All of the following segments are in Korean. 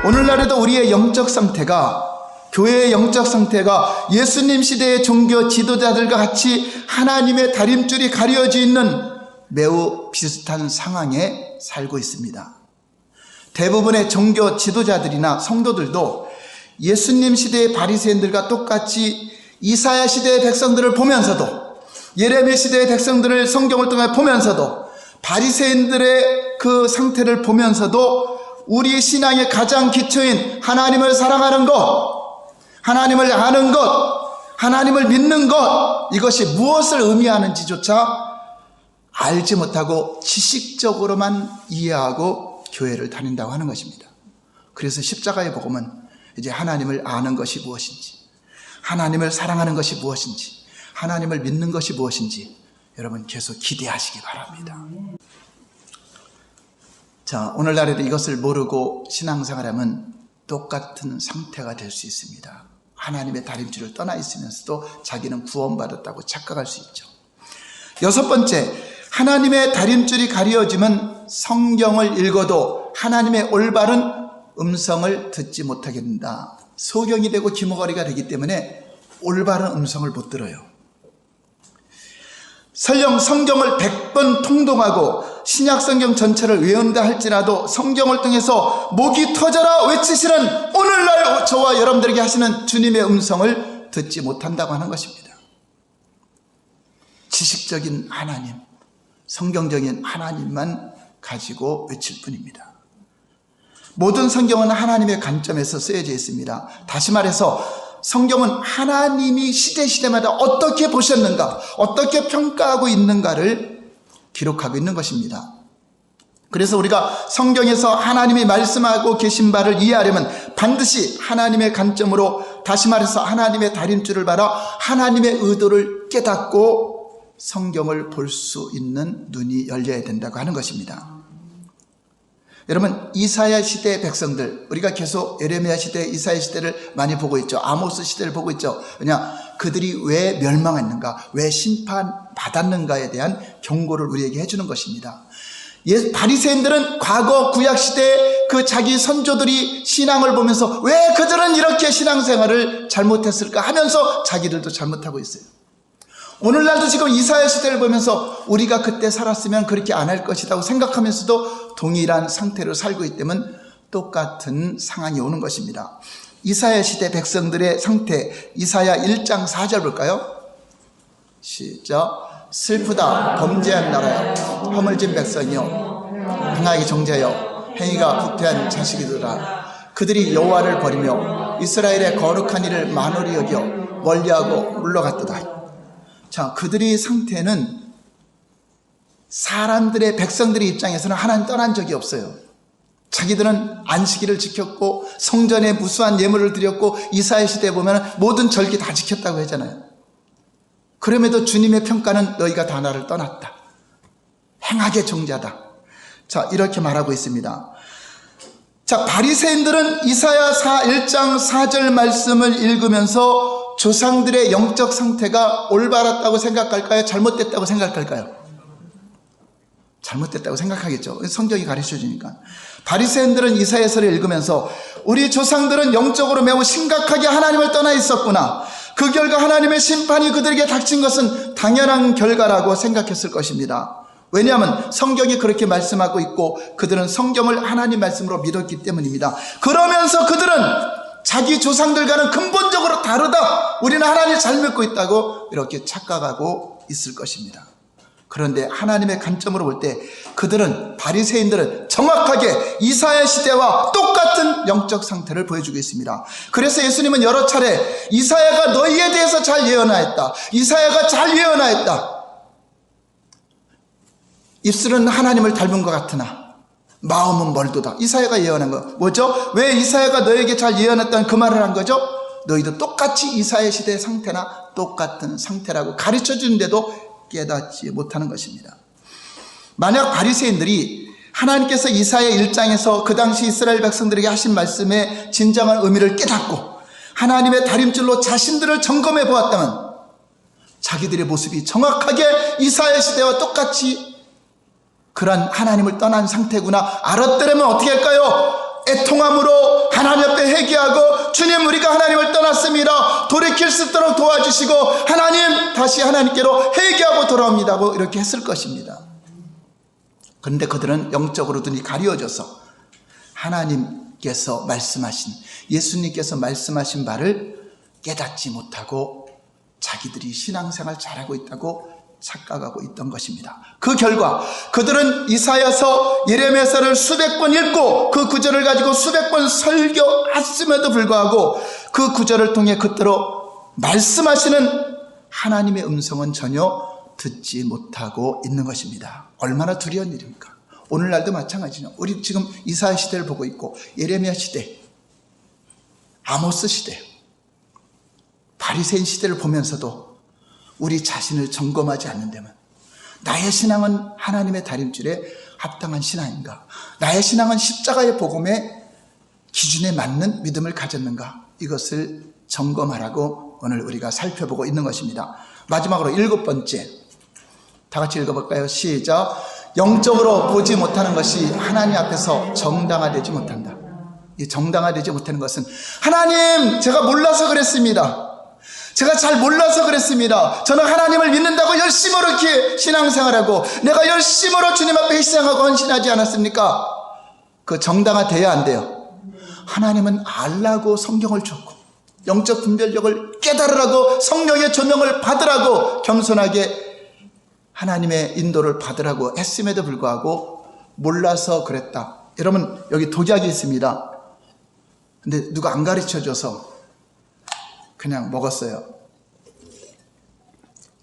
오늘날에도 우리의 영적 상태가, 교회의 영적 상태가 예수님 시대의 종교 지도자들과 같이 하나님의 다림줄이 가려져 있는 매우 비슷한 상황에 살고 있습니다. 대부분의 종교 지도자들이나 성도들도 예수님 시대의 바리새인들과 똑같이 이사야 시대의 백성들을 보면서도, 예레미야 시대의 백성들을 성경을 통해 보면서도, 바리새인들의 그 상태를 보면서도 우리 신앙의 가장 기초인 하나님을 사랑하는 것, 하나님을 아는 것, 하나님을 믿는 것, 이것이 무엇을 의미하는지조차 알지 못하고 지식적으로만 이해하고 교회를 다닌다고 하는 것입니다. 그래서 십자가의 복음은 이제 하나님을 아는 것이 무엇인지, 하나님을 사랑하는 것이 무엇인지, 하나님을 믿는 것이 무엇인지 여러분 계속 기대하시기 바랍니다. 자, 오늘날에도 이것을 모르고 신앙생활하면 똑같은 상태가 될 수 있습니다. 하나님의 다림줄을 떠나 있으면서도 자기는 구원받았다고 착각할 수 있죠. 여섯 번째, 하나님의 다림줄이 가려지면 성경을 읽어도 하나님의 올바른 음성을 듣지 못하게 된다. 소경이 되고 기모거리가 되기 때문에 올바른 음성을 못 들어요. 설령 성경을 100번 통독하고 신약 성경 전체를 외운다 할지라도 성경을 통해서 목이 터져라 외치시는 오늘날 저와 여러분들에게 하시는 주님의 음성을 듣지 못한다고 하는 것입니다. 지식적인 하나님, 성경적인 하나님만 가지고 외칠 뿐입니다. 모든 성경은 하나님의 관점에서 쓰여져 있습니다. 다시 말해서 성경은 하나님이 시대마다 어떻게 보셨는가, 어떻게 평가하고 있는가를 기록하고 있는 것입니다. 그래서 우리가 성경에서 하나님이 말씀하고 계신 바를 이해하려면 반드시 하나님의 관점으로, 다시 말해서 하나님의 다림줄을 바라 하나님의 의도를 깨닫고 성경을 볼 수 있는 눈이 열려야 된다고 하는 것입니다. 여러분, 이사야 시대의 백성들, 우리가 계속 예레미야 시대, 이사야 시대를 많이 보고 있죠. 아모스 시대를 보고 있죠. 왜냐? 그들이 왜 멸망했는가, 왜 심판받았는가에 대한 경고를 우리에게 해주는 것입니다. 바리새인들은 과거 구약 시대에 그 자기 선조들이 신앙을 보면서 왜 그들은 이렇게 신앙생활을 잘못했을까 하면서 자기들도 잘못하고 있어요. 오늘날도 지금 이사야 시대를 보면서 우리가 그때 살았으면 그렇게 안 할 것이라고 생각하면서도 동일한 상태로 살고 있기 때문에 똑같은 상황이 오는 것입니다. 이사야 시대 백성들의 상태, 이사야 1장 4절 볼까요? 시작. 슬프다 범죄한 나라여, 허물진 백성이여, 행하기 정죄여, 행위가 후퇴한 자식이더라. 그들이 여호와를 버리며 이스라엘의 거룩한 일을 만홀히 여겨 멀리하고 물러갔도다. 자, 그들의 상태는 사람들의, 백성들의 입장에서는 하나님 떠난 적이 없어요. 자기들은 안식일을 지켰고 성전에 무수한 예물을 드렸고 이사야 시대에 보면 모든 절기 다 지켰다고 하잖아요. 그럼에도 주님의 평가는 너희가 다 나를 떠났다, 행하게 정죄하다. 자, 이렇게 말하고 있습니다. 자, 바리새인들은 이사야 1장 4절 말씀을 읽으면서 조상들의 영적 상태가 올바랐다고 생각할까요? 잘못됐다고 생각할까요? 잘못됐다고 생각하겠죠. 성경이 가르쳐 주니까. 바리새인들은 이사야서를 읽으면서 우리 조상들은 영적으로 매우 심각하게 하나님을 떠나 있었구나, 그 결과 하나님의 심판이 그들에게 닥친 것은 당연한 결과라고 생각했을 것입니다. 왜냐하면 성경이 그렇게 말씀하고 있고 그들은 성경을 하나님 말씀으로 믿었기 때문입니다. 그러면서 그들은 자기 조상들과는 근본적으로 다르다, 우리는 하나님을 잘 믿고 있다고 이렇게 착각하고 있을 것입니다. 그런데 하나님의 관점으로 볼 때 그들은, 바리새인들은 정확하게 이사야 시대와 똑같은 영적 상태를 보여주고 있습니다. 그래서 예수님은 여러 차례 이사야가 너희에 대해서 잘 예언하였다, 이사야가 잘 예언하였다, 입술은 하나님을 닮은 것 같으나 마음은 멀도다. 이사야가 예언한 거 뭐죠? 왜 이사야가 너에게 잘 예언했다는 그 말을 한 거죠? 너희도 똑같이 이사야 시대의 상태나 똑같은 상태라고 가르쳐 주는데도 깨닫지 못하는 것입니다. 만약 바리새인들이 하나님께서 이사야 1장에서 그 당시 이스라엘 백성들에게 하신 말씀의 진정한 의미를 깨닫고 하나님의 다림줄로 자신들을 점검해 보았다면 자기들의 모습이 정확하게 이사야 시대와 똑같이 그런 하나님을 떠난 상태구나 알았더라면 어떻게 할까요? 애통함으로 하나님 앞에 회개하고 주님 우리가 하나님을 떠났습니다. 돌이킬 수 있도록 도와주시고 하나님 다시 하나님께로 회개하고 돌아옵니다 하고 이렇게 했을 것입니다. 그런데 그들은 영적으로 눈이 가려져서 하나님께서 말씀하신 예수님께서 말씀하신 바를 깨닫지 못하고 자기들이 신앙생활 잘하고 있다고 착각하고 있던 것입니다. 그 결과 그들은 이사야서 예레미야서를 수백 번 읽고 그 구절을 가지고 수백 번 설교했음에도 불구하고 그 구절을 통해 그대로 말씀하시는 하나님의 음성은 전혀 듣지 못하고 있는 것입니다. 얼마나 두려운 일입니까? 오늘날도 마찬가지죠. 우리 지금 이사야 시대를 보고 있고 예레미야 시대, 아모스 시대, 바리새인 시대를 보면서도 우리 자신을 점검하지 않는다면 나의 신앙은 하나님의 다림줄에 합당한 신앙인가? 나의 신앙은 십자가의 복음의 기준에 맞는 믿음을 가졌는가? 이것을 점검하라고 오늘 우리가 살펴보고 있는 것입니다. 마지막으로 7번째, 다 같이 읽어볼까요? 시작. 영적으로 보지 못하는 것이 하나님 앞에서 정당화되지 못한다. 이 정당화되지 못하는 것은 하나님 제가 몰라서 그랬습니다. 제가 잘 몰라서 그랬습니다. 저는 하나님을 믿는다고 열심으로 이렇게 신앙생활하고 내가 열심으로 주님 앞에 희생하고 헌신하지 않았습니까? 그 정당화돼야 안 돼요. 하나님은 알라고 성경을 줬고 영적 분별력을 깨달으라고 성령의 조명을 받으라고 겸손하게 하나님의 인도를 받으라고 했음에도 불구하고 몰라서 그랬다. 여러분 여기 독약이 있습니다. 근데 누가 안 가르쳐줘서 그냥 먹었어요.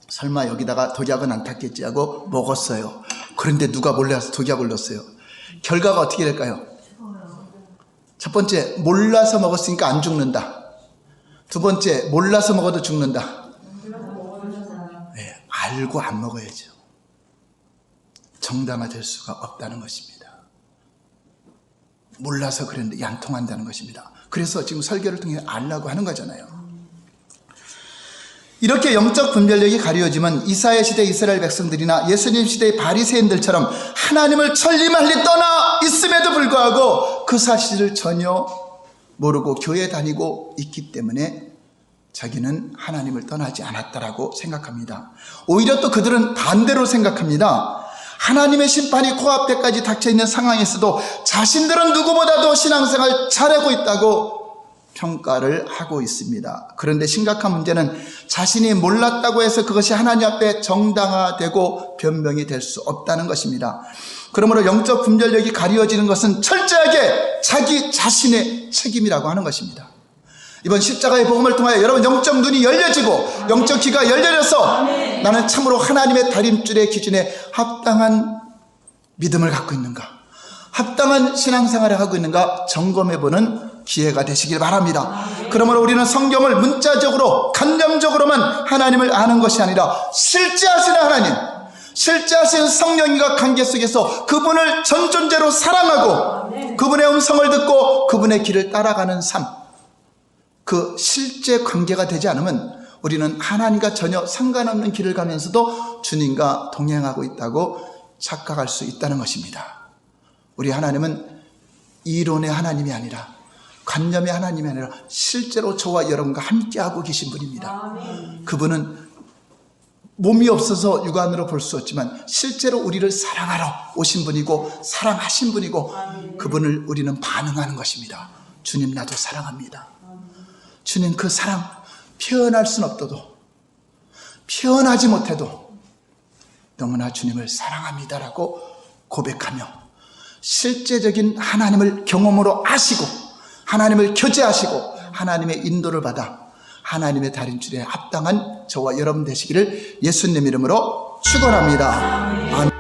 설마 여기다가 독약은 안 탔겠지 하고 먹었어요. 그런데 누가 몰라서 독약을 넣었어요. 결과가 어떻게 될까요? 첫 번째, 몰라서 먹었으니까 안 죽는다. 두 번째, 몰라서 먹어도 죽는다. 네, 알고 안 먹어야죠. 정당화될 수가 없다는 것입니다. 몰라서 그랬는데 이게 안 통한다는 것입니다. 그래서 지금 설교를 통해 알라고 하는 거잖아요. 이렇게 영적 분별력이 가려지면 이사야 시대 이스라엘 백성들이나 예수님 시대의 바리새인들처럼 하나님을 천리말리 떠나 있음에도 불구하고 그 사실을 전혀 모르고 교회 다니고 있기 때문에 자기는 하나님을 떠나지 않았다라고 생각합니다. 오히려 또 그들은 반대로 생각합니다. 하나님의 심판이 코앞에까지 닥쳐있는 상황에서도 자신들은 누구보다도 신앙생활 잘하고 있다고 평가를 하고 있습니다. 그런데 심각한 문제는 자신이 몰랐다고 해서 그것이 하나님 앞에 정당화되고 변명이 될 수 없다는 것입니다. 그러므로 영적 분별력이 가려지는 것은 철저하게 자기 자신의 책임이라고 하는 것입니다. 이번 십자가의 복음을 통하여 여러분 영적 눈이 열려지고 영적 귀가 열려져서 나는 참으로 하나님의 다림줄의 기준에 합당한 믿음을 갖고 있는가, 합당한 신앙생활을 하고 있는가 점검해보는 기회가 되시길 바랍니다. 그러므로 우리는 성경을 문자적으로 간접적으로만 하나님을 아는 것이 아니라 실제하시는 하나님, 실제하신 성령님과 관계 속에서 그분을 전존재로 사랑하고 그분의 음성을 듣고 그분의 길을 따라가는 삶, 그 실제 관계가 되지 않으면 우리는 하나님과 전혀 상관없는 길을 가면서도 주님과 동행하고 있다고 착각할 수 있다는 것입니다. 우리 하나님은 이론의 하나님이 아니라 관념의 하나님이 아니라 실제로 저와 여러분과 함께하고 계신 분입니다. 그분은 몸이 없어서 육안으로 볼 수 없지만 실제로 우리를 사랑하러 오신 분이고 사랑하신 분이고 그분을 우리는 반응하는 것입니다. 주님 나도 사랑합니다. 주님 그 사랑 표현할 수는 없어도 표현하지 못해도 너무나 주님을 사랑합니다라고 고백하며 실제적인 하나님을 경험으로 아시고 하나님을 교제하시고 하나님의 인도를 받아 하나님의 다림줄에 합당한 저와 여러분 되시기를 예수님 이름으로 축원합니다. 아멘.